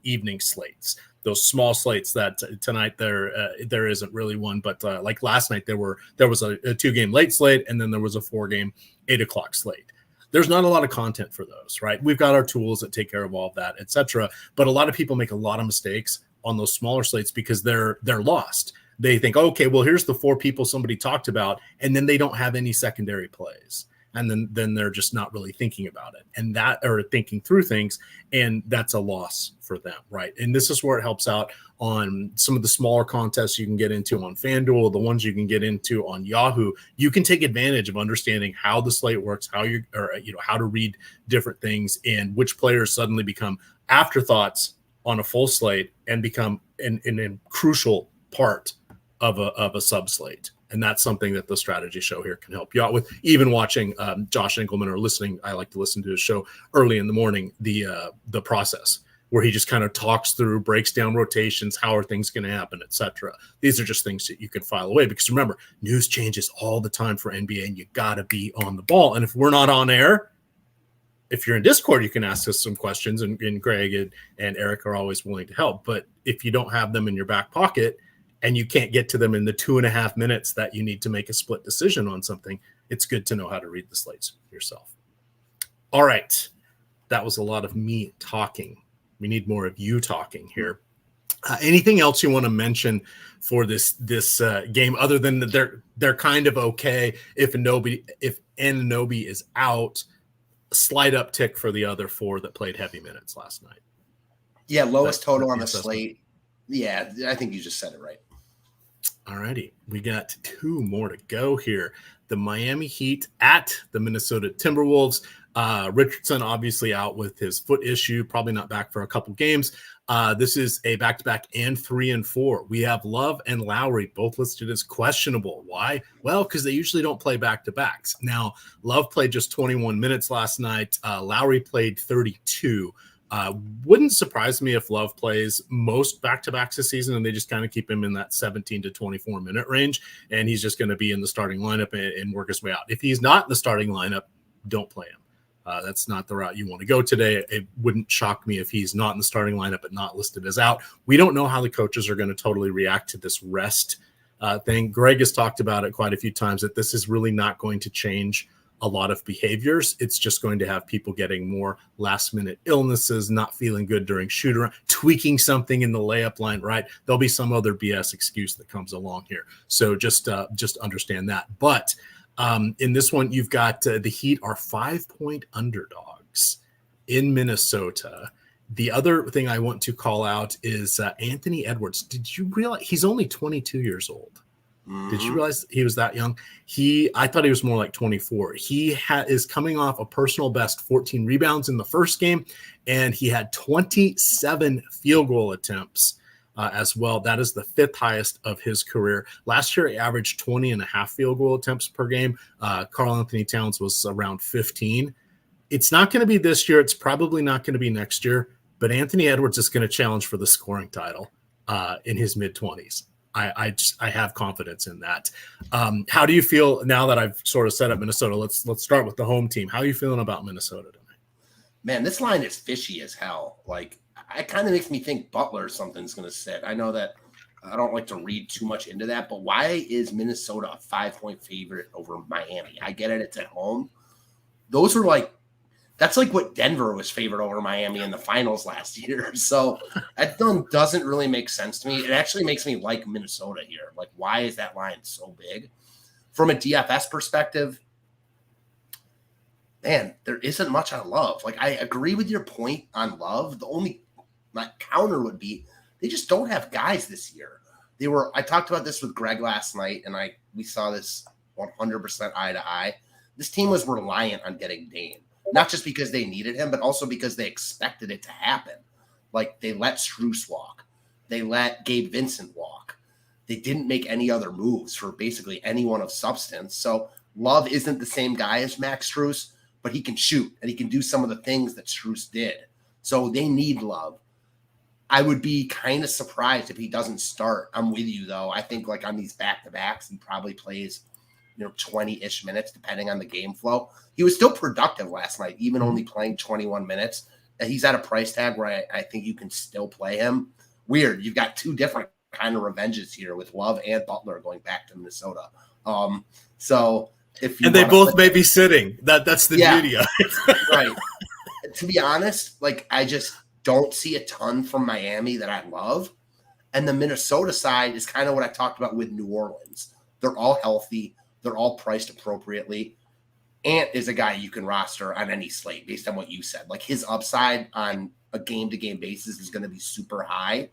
evening slates. Those small slates that tonight there isn't really one, but like last night there was a 2-game late slate and then there was a 4-game 8 o'clock slate. There's not a lot of content for those, right? We've got our tools that take care of all of that, etc. But a lot of people make a lot of mistakes on those smaller slates because they're lost. They think, okay, well, here's the 4 people somebody talked about, and then they don't have any secondary plays. And then they're just not really thinking about it or thinking through things. And that's a loss for them, right? And this is where it helps out on some of the smaller contests you can get into on FanDuel, the ones you can get into on Yahoo. You can take advantage of understanding how the slate works, how to read different things, and which players suddenly become afterthoughts on a full slate and become an crucial part of a sub slate. And that's something that the strategy show here can help you out with. Even watching Josh Engelman or listening, I like to listen to his show early in the morning, the process, where he just kind of talks through, breaks down rotations, how are things going to happen, etc. These are just things that you can file away, because remember, news changes all the time for NBA, and you got to be on the ball. And if we're not on air, if you're in Discord, you can ask us some questions, and Greg and Eric are always willing to help. But if you don't have them in your back pocket, and you can't get to them in the 2.5 minutes that you need to make a split decision on something, it's good to know how to read the slates yourself. All right. That was a lot of me talking. We need more of you talking here. Anything else you want to mention for this game, other than that they're kind of okay if Anunoby is out? Slight uptick for the other 4 that played heavy minutes last night. Yeah, lowest total on the slate. Yeah, I think you just said it right. All righty. We got 2 more to go here. The Miami Heat at the Minnesota Timberwolves. Richardson obviously out with his foot issue, probably not back for a couple games. This is a back-to-back and 3 and 4. We have Love and Lowry both listed as questionable. Why? Well, because they usually don't play back-to-backs. Now, Love played just 21 minutes last night. Lowry played 32. Wouldn't surprise me if Love plays most back-to-backs this season and they just kind of keep him in that 17 to 24 minute range, and he's just going to be in the starting lineup and work his way out. If he's not in the starting lineup, don't play him. That's not the route you want to go today. It wouldn't shock me if he's not in the starting lineup but not listed as out. We don't know how the coaches are going to totally react to this rest thing. Greg has talked about it quite a few times, that this is really not going to change a lot of behaviors. It's just going to have people getting more last minute illnesses, not feeling good during shoot around, tweaking something in the layup line, right? There'll be some other BS excuse that comes along here. So just understand that. But in this one, you've got the Heat are 5-point underdogs in Minnesota. The other thing I want to call out is Anthony Edwards. Did you realize he's only 22 years old? Did you realize he was that young? I thought he was more like 24. He is coming off a personal best 14 rebounds in the first game, and he had 27 field goal attempts as well. That is the 5th highest of his career. Last year, he averaged 20 and a half field goal attempts per game. Karl Anthony Towns was around 15. It's not going to be this year. It's probably not going to be next year, but Anthony Edwards is going to challenge for the scoring title in his mid-20s. I have confidence in that. How do you feel now that I've sort of set up Minnesota? Let's start with the home team. How are you feeling about Minnesota tonight? Man, this line is fishy as hell. Like, it kind of makes me think Butler or something's going to sit. I know that I don't like to read too much into that, but why is Minnesota a 5-point favorite over Miami? I get it. It's at home. That's like what Denver was favored over Miami in the finals last year. So that doesn't really make sense to me. It actually makes me like Minnesota here. Like, why is that line so big? From a DFS perspective, man, there isn't much on Love. Like, I agree with your point on Love. My counter would be they just don't have guys this year. I talked about this with Greg last night, and we saw this 100% eye to eye. This team was reliant on getting Dame. Not just because they needed him, but also because they expected it to happen. Like, they let Strus walk. They let Gabe Vincent walk. They didn't make any other moves for basically anyone of substance. So Love isn't the same guy as Max Strus, but he can shoot, and he can do some of the things that Strus did. So they need Love. I would be kind of surprised if he doesn't start. I'm with you, though. I think, like, on these back-to-backs, he probably plays 20-ish minutes, depending on the game flow. He was still productive last night, even only playing 21 minutes. And he's at a price tag where I think you can still play him. Weird. You've got 2 different kind of revenges here with Love and Butler going back to Minnesota. So if you they both may be sitting. That's the beauty of it. Right. To be honest, like, I just don't see a ton from Miami that I love. And the Minnesota side is kind of what I talked about with New Orleans. They're all healthy. They're all priced appropriately. Ant is a guy you can roster on any slate based on what you said. Like his upside on a game-to-game basis is going to be super high,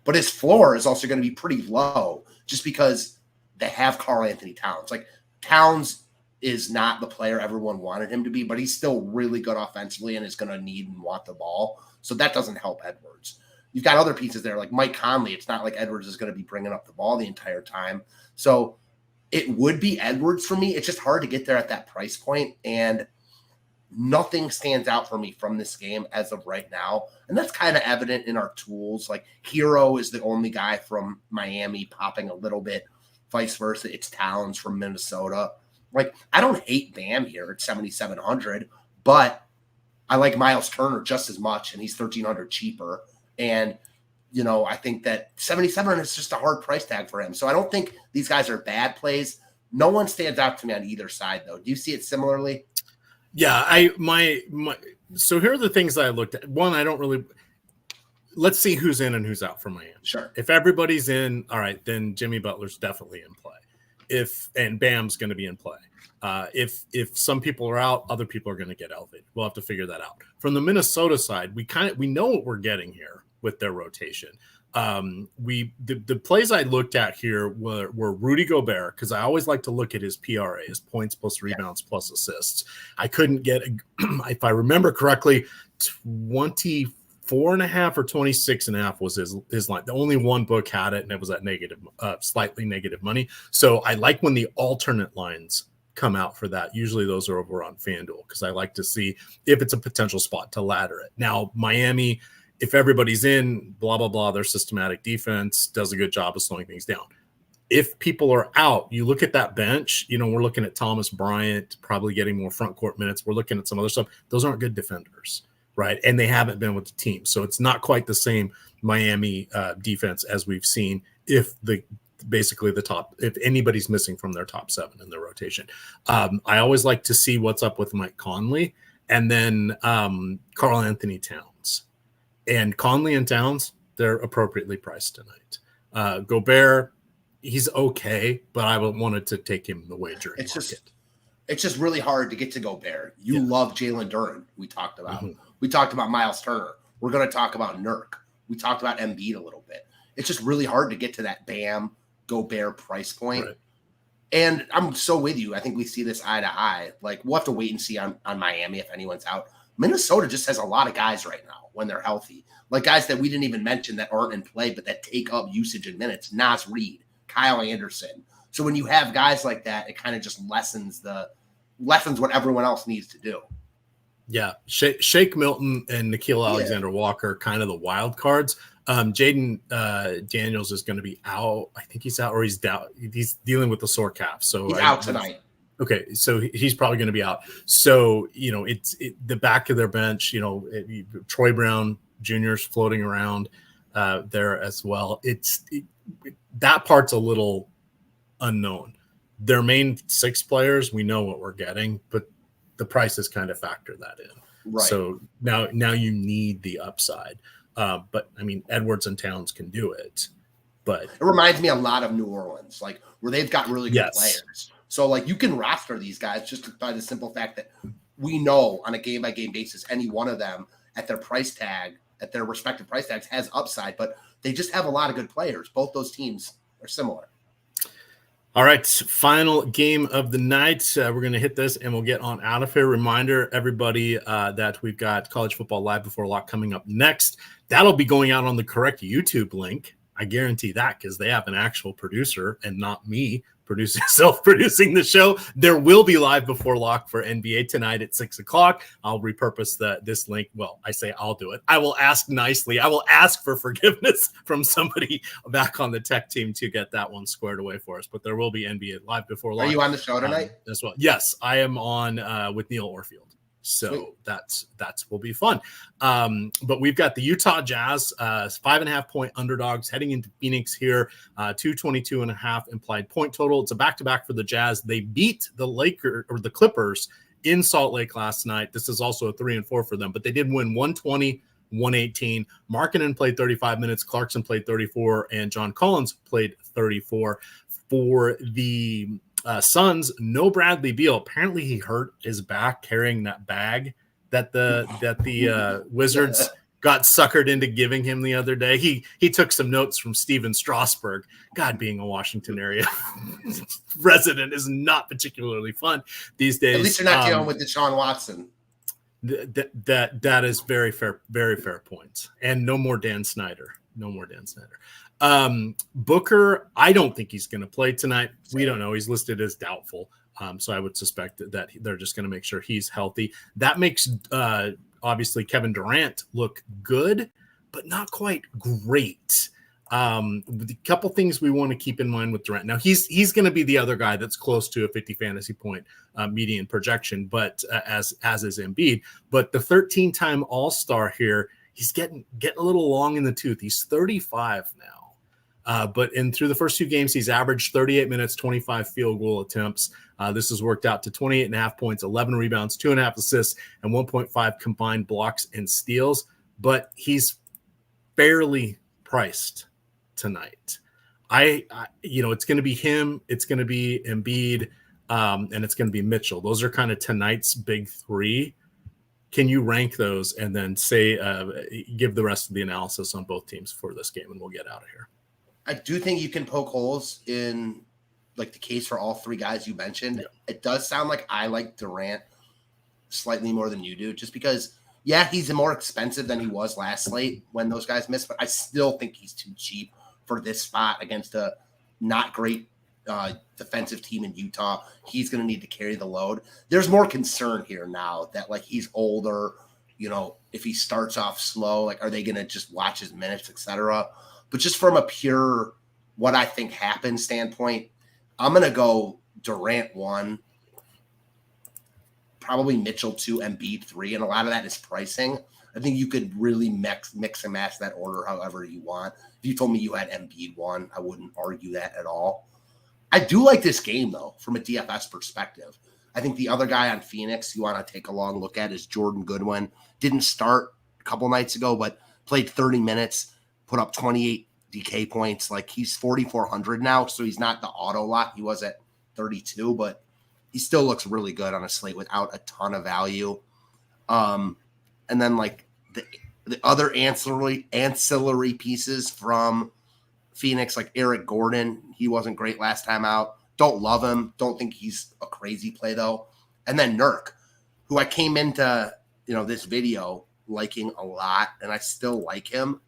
but his floor is also going to be pretty low just because they have Karl Anthony Towns. Like Towns is not the player everyone wanted him to be, but he's still really good offensively and is going to need and want the ball. So that doesn't help Edwards. You've got other pieces there like Mike Conley. It's not like Edwards is going to be bringing up the ball the entire time. So it would be Edwards for me. It's just hard to get there at that price point, and nothing stands out for me from this game as of right now. And that's kind of evident in our tools. Like Hero is the only guy from Miami popping a little bit. Vice versa, it's Towns from Minnesota. Like I don't hate Bam here at 7,700, but I like Miles Turner just as much, and he's 1,300 cheaper. And I think that 77 is just a hard price tag for him. So I don't think these guys are bad plays. No one stands out to me on either side, though. Do you see it similarly? Yeah, so here are the things that I looked at. One, let's see who's in and who's out for Miami. Sure. If everybody's in, all right, then Jimmy Butler's definitely in play. And Bam's going to be in play. If some people are out, other people are going to get elevated. We'll have to figure that out. From the Minnesota side, we know what we're getting here with their rotation. The plays I looked at here were Rudy Gobert, because I always like to look at his PRA, his points plus rebounds plus assists. I couldn't get, if I remember correctly, 24.5 or 26.5 was his line. The only one book had it, and it was at slightly negative money. So I like when the alternate lines come out for that. Usually those are over on FanDuel because I like to see if it's a potential spot to ladder it. Now, Miami, if everybody's in, blah, blah, blah, their systematic defense does a good job of slowing things down. If people are out, you look at that bench, we're looking at Thomas Bryant probably getting more front court minutes. We're looking at some other stuff. Those aren't good defenders, right? And they haven't been with the team. So it's not quite the same Miami defense as we've seen if anybody's missing from their top 7 in their rotation. I always like to see what's up with Mike Conley and then Karl Anthony Towns. And Conley and Towns, they're appropriately priced tonight. Gobert, he's okay, but I wanted to take him in the wagering market. It's just really hard to get to Gobert. You love Jalen Duren, we talked about. Mm-hmm. We talked about Miles Turner. We're going to talk about Nurk. We talked about Embiid a little bit. It's just really hard to get to that Bam Gobert price point. Right. And I'm so with you. I think we see this eye to eye. Like, we'll have to wait and see on Miami if anyone's out. Minnesota just has a lot of guys right now when they're healthy. Like guys that we didn't even mention that aren't in play, but that take up usage in minutes. Naz Reid, Kyle Anderson. So when you have guys like that, it kind of just lessens what everyone else needs to do. Yeah. Shake Milton and Nickeil Alexander-Walker, kind of the wild cards. Jaden Daniels is going to be out. I think he's out, or he's down. He's dealing with the sore calf. So he's out tonight. Okay, so he's probably going to be out. So, it's the back of their bench, Troy Brown Jr.'s floating around there as well. That part's a little unknown. Their main 6 players, we know what we're getting, but the prices kind of factor that in. Right. So now you need the upside. But, Edwards and Towns can do it. But it reminds me a lot of New Orleans, like where they've got really good players. So, you can roster these guys just by the simple fact that we know on a game-by-game basis, any one of them at their respective price tags has upside, but they just have a lot of good players. Both those teams are similar. All right, final game of the night. We're going to hit this, and we'll get on out of here. Reminder, everybody, that we've got College Football Live Before Lock coming up next. That'll be going out on the correct YouTube link. I guarantee that because they have an actual producer and not me self-producing the show. There will be Live Before Lock for NBA tonight at 6:00. I'll repurpose this link. Well, I say I'll do it. I will ask nicely. I will ask for forgiveness from somebody back on the tech team to get that one squared away for us. But there will be NBA Live Before Lock. Are you on the show tonight? As well. Yes, I am on with Neil Orfield. So that's will be fun. But we've got the Utah Jazz, 5.5 point underdogs heading into Phoenix here, 222.5 implied point total. It's a back-to-back for the Jazz. They beat the Clippers in Salt Lake last night. This is also a 3-4 for them, but they did win 120-110 118. Markkanen played 35 minutes. Clarkson played 34, and John Collins played 34. For the Suns, no Bradley Beal. Apparently, he hurt his back carrying that bag that the Wizards got suckered into giving him the other day. He took some notes from Steven Strasburg. God, being a Washington area resident is not particularly fun these days. At least you're not dealing with Deshaun Watson. That is very fair point. And no more Dan Snyder. Booker, I don't think he's going to play tonight. We don't know. He's listed as doubtful. So I would suspect that they're just going to make sure he's healthy. That makes obviously Kevin Durant look good, but not quite great. A couple things we want to keep in mind with Durant. Now he's going to be the other guy that's close to a 50 fantasy point median projection, but as is Embiid. But the 13-time All-Star here, he's getting a little long in the tooth. He's 35 now. But through the first 2 games, he's averaged 38 minutes, 25 field goal attempts. This has worked out to 28.5 points, 11 rebounds, 2.5 assists, and 1.5 combined blocks and steals. But he's fairly priced tonight. It's going to be him, it's going to be Embiid, and it's going to be Mitchell. Those are kind of tonight's big 3. Can you rank those and then give the rest of the analysis on both teams for this game, and we'll get out of here? I do think you can poke holes in like the case for all 3 guys you mentioned. Yeah. It does sound like I like Durant slightly more than you do, just because, yeah, he's more expensive than he was last slate when those guys missed, but I still think he's too cheap for this spot against a not great defensive team in Utah. He's going to need to carry the load. There's more concern here now that like he's older, if he starts off slow, like, are they going to just watch his minutes, etc.? But just from a pure what I think happened standpoint, I'm going to go Durant 1, probably Mitchell 2, Embiid 3, and a lot of that is pricing. I think you could really mix and match that order however you want. If you told me you had Embiid 1, I wouldn't argue that at all. I do like this game, though, from a DFS perspective. I think the other guy on Phoenix you want to take a long look at is Jordan Goodwin. Didn't start a couple nights ago, but played 30 minutes. Put up 28 DK points. Like, he's 4,400 now, so he's not the auto lock he was at 32, but he still looks really good on a slate without a ton of value. And then like the other ancillary pieces from Phoenix, like Eric Gordon, he wasn't great last time out. Don't love him. Don't think he's a crazy play though. And then Nurk, who I came into this video liking a lot, and I still like him.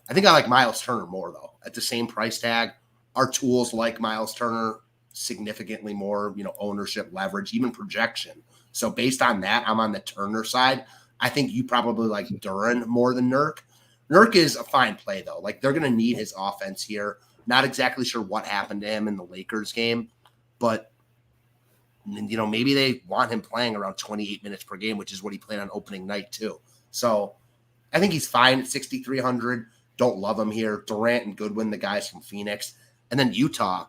I think I like Miles Turner more, though. At the same price tag, our tools like Miles Turner significantly more, ownership, leverage, even projection. So based on that, I'm on the Turner side. I think you probably like Duran more than Nurk. Nurk is a fine play, though. Like, they're going to need his offense here. Not exactly sure what happened to him in the Lakers game, but, maybe they want him playing around 28 minutes per game, which is what he played on opening night, too. So I think he's fine at 6,300. Don't love him here. Durant and Goodwin, the guys from Phoenix. And then Utah.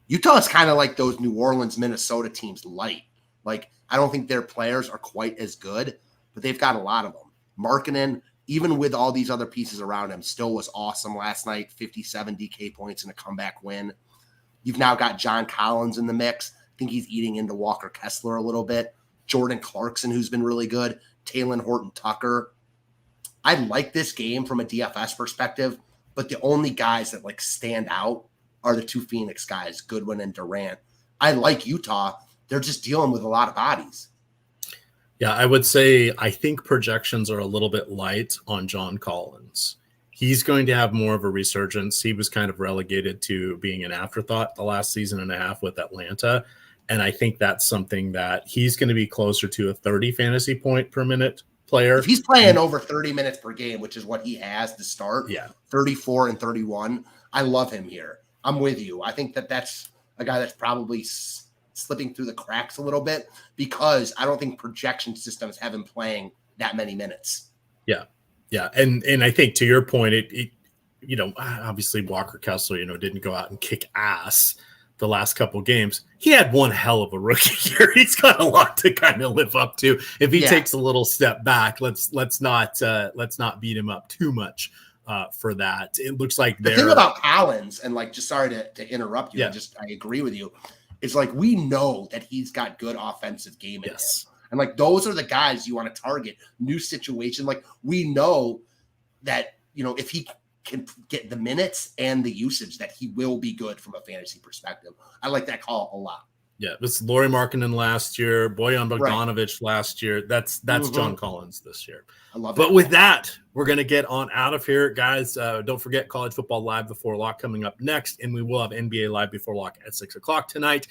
Utah is kind of like those New Orleans, Minnesota teams light. Like, I don't think their players are quite as good, but they've got a lot of them. Markkanen, even with all these other pieces around him, still was awesome last night. 57 DK points in a comeback win. You've now got John Collins in the mix. I think he's eating into Walker Kessler a little bit. Jordan Clarkson, who's been really good. Talen Horton-Tucker. I like this game from a DFS perspective, but the only guys that like stand out are the 2 Phoenix guys, Goodwin and Durant. I like Utah. They're just dealing with a lot of bodies. Yeah, I would say I think projections are a little bit light on John Collins. He's going to have more of a resurgence. He was kind of relegated to being an afterthought the last season and a half with Atlanta. And I think that's something that he's going to be closer to a 30 fantasy point per minute player. If he's playing over 30 minutes per game, which is what he has to start, 34 and 31, I love him here. I'm with you. I think that's a guy that's probably slipping through the cracks a little bit because I don't think projection systems have him playing that many minutes. Yeah. Yeah. And I think to your point, it obviously Walker Kessler, didn't go out and kick ass the last couple games, he had one hell of a rookie year. He's got a lot to kind of live up to. If he takes a little step back, let's not beat him up too much for that. It looks like the thing about Collins, and like, just sorry to interrupt you. I agree with you. It's like, we know that he's got good offensive game in him. And like, those are the guys you want to target. New situation. Like, we know that, if he can get the minutes and the usage, that he will be good from a fantasy perspective. I like that call a lot. Yeah, this Lauri Markkanen last year, Bojan Bogdanovic last year. That's John Collins this year. I love it. But with that, we're going to get on out of here, guys. Don't forget College Football Live Before Lock coming up next, and we will have NBA Live Before Lock at 6 o'clock tonight.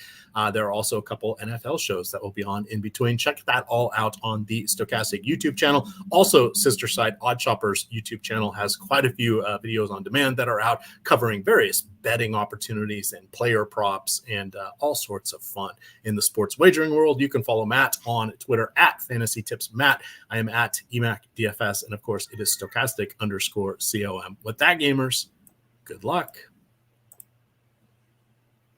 There are also a couple NFL shows that will be on in between. Check that all out on the Stochastic YouTube channel. Also, Sister Side Odd Shoppers YouTube channel has quite a few videos on demand that are out covering various betting opportunities and player props and all sorts of fun in the sports wagering world. You can follow Matt on Twitter at FantasyTipsMatt. I am at EMac DFS, and of course, it is Stochastic_COM. With that, gamers, good luck.